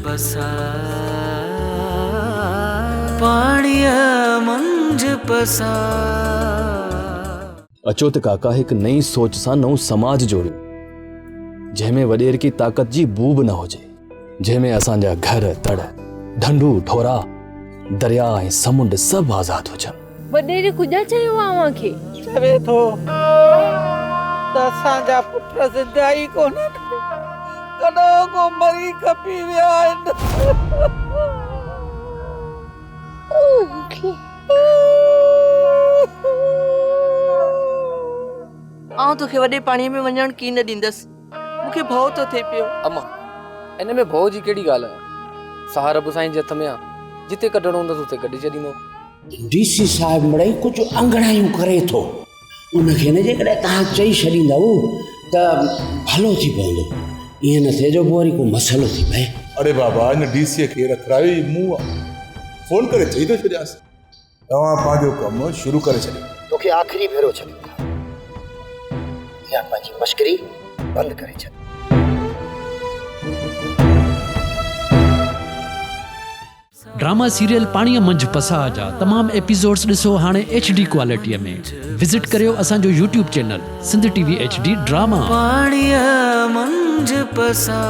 पसा पाणीअ मंझ पसा। अचो त काका एक नई सोच सां नओं समाज जोड़ियो, जंहिंमें वॾेर की ताकत जी बूब न हुजे, जंहिंमें असांजा घर तड़ ढंढू ठोरा दरिया ऐं समुंड सभु आज़ाद हुजनि। वॾेरे कुझु चयो अव्हां खे? चवे थो त असांजा पुट ज़िंदा ई कोन्हनि, कॾहिं को मरी खपी विया आहिनि। आउं तोखे वॾे पाणीअ में वञण की न ॾींदसि, मूंखे भउ थो थिए पियो। अम्मा इन में भउ जी कहिड़ी ॻाल्हि आहे? सहा रब साईं जे हथ में आहे, जिते कढणो हूंदसि उते कढी छॾींदो। डीसी साहिब मिड़ई कुझु अंगड़ायूं करे थो, उनखे न जेकॾहिं तव्हां चई छॾींदव त भलो थी पवंदो, ईअं न थिए जो पोइ वरी को मसइलो थी पए। अरे बाबा इन डीसीअ खे रखरायो ई मूं आहे, फोन करे चई थो छॾियासि तव्हां पंहिंजो कमु शुरू करे छॾियो। तोखे आख़िरी भेरो छॾियो था, या पंहिंजी मश्करी बंदि करे छॾ। ड्रामा सीरियल पाणीअ मंझि पसा जा तमाम एपिसोड्स ॾिसो हाणे HD क्वालिटीअ में। विजिट करियो असांजो YouTube channel Sindh TV HD drama. पाणीअ मंझ पसा।